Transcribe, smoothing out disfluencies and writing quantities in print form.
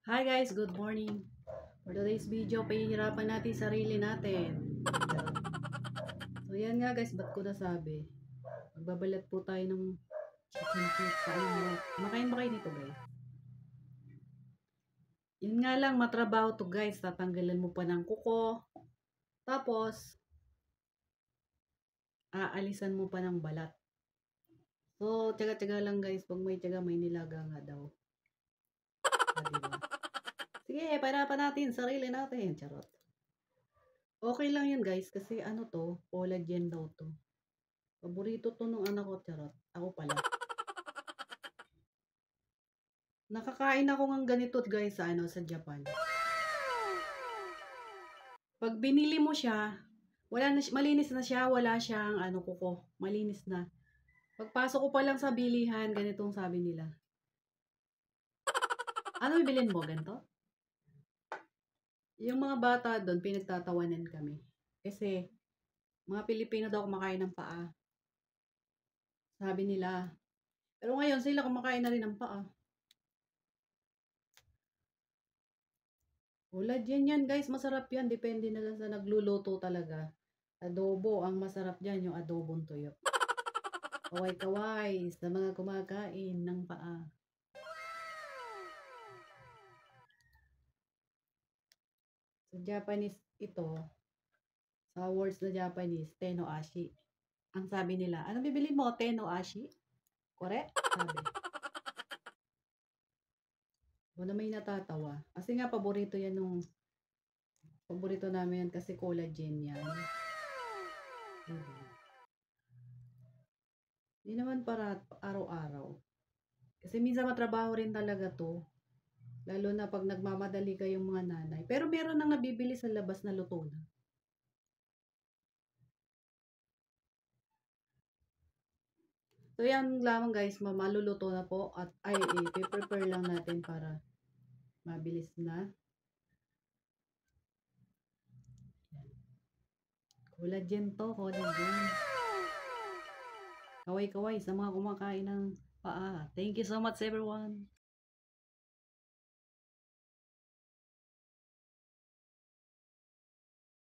Hi guys, good morning. For today's video, pahihirapan natin sarili natin. So yan nga guys, ba't ko nasabi? Magbabalat po tayo ng chicken feet. Makain ba kayo nito guys? Yun nga lang, matrabaho to guys. Tatanggalan mo pa ng kuko. Tapos, aalisan mo pa ng balat. So, tiyaga-tiyaga lang guys. Pag may tiyaga, may nilaga nga daw. Diba? Sige, pahirapan natin sarili natin. Charot. Okay lang yun guys, kasi ano to, collagen daw to. Paborito to nung anak ko, charot. Ako pala. Nakakain ako ng ganito guys sa Japan. Pag binili mo siya, malinis na siya, wala siyang kuko. Malinis na. Pagpasok ko pa lang sa bilihan, ganitong sabi nila. Ano bibilin mo, ganito? Yung mga bata doon, pinagtatawanan kami. Kasi, mga Pilipino daw kumakain ng paa. Sabi nila. Pero ngayon, sila kumakain na rin ng paa. Ulad yan guys, masarap yan. Depende na lang sa nagluluto talaga. Adobo, ang masarap dyan, yung adobong tuyo. Kaway-kaway sa mga kumakain ng paa. Sa Japanese ito, sa words na Japanese, teno ashi. Ang sabi nila, ano bibili mo? Teno ashi? Correct? Sabi. Wala may natatawa. Kasi nga, paborito namin yan kasi collagen yan. Hindi naman para araw-araw. Kasi minsan matrabaho rin talaga to. Lalo na pag nagmamadali kayong mga nanay. Pero meron nang nabibili sa labas na luto na. So yan lamang guys, maluluto na po at i-prepare lang natin para mabilis na. Collagen to, collagen. Kaway-kaway sa mga kumakain ng paa. Thank you so much everyone.